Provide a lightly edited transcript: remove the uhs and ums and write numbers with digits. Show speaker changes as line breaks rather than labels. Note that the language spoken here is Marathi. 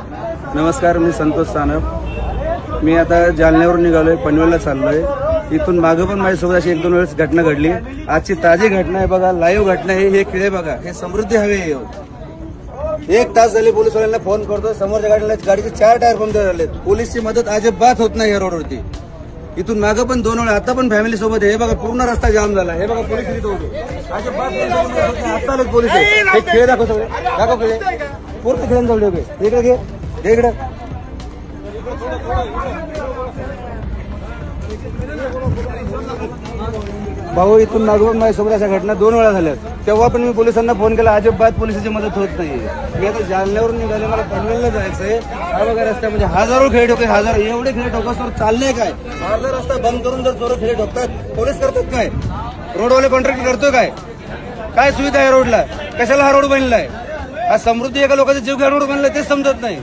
नमस्कार, मी संतोष सानप. मी आता जालन्यावरून निघालोय, पनवेलला चाललोय. इथून मागे पण माझ्यासोबत अशी 1-2 वेळेस घटना घडली. आजची ताजी घटना आहे बघा, लाईव्ह घटना आहे. हे किळे बघा, हे समृद्धी हवे. 1 तास झाले पोलिसवाल्यांना फोन करतो. समोरच्या गाडीचे 4 टायर पंक्चर झालेत. पोलीसची मदत अजिबात होत नाही या रोडवरती. इथून मागे पण 2 वेळा, आता पण फॅमिली सोबत आहे. हे बघा, पूर्ण रस्ता जाम झाला. हे बघा, पोलीस इथे उभे. आता आलेत पोलीस. हे खेळ दाखव, सगळे दाखव खेळ. पूर्ण खेळून जाऊ दे. इकडे घे, इकडे. भाऊ, इथून मागून माझ्यासोबत अशा घटना 2 वेळा झाल्या. तेव्हा पण मी पोलिसांना फोन केला, अजिबात पोलिसांची मदत होत नाही. मी आता जालन्यावरून निघाले, मला पनवेलला जायचंय. हा बघा रस्ता, म्हणजे हजारो खेळ ठोके, एवढे खेळ ठोकासवर चाललंय काय? अर्धा रस्ता बंद करून जर चोर खेळ ठोकतात, पोलीस करतात काय? रोडवाले कॉन्ट्रॅक्ट करतो काय? काय सुविधा आहे रोडला? कशाला हा रोड बनलाय? हा समृद्धी एका लोकांचा जीव घ्या रोड बनलाय, तेच समजत नाही.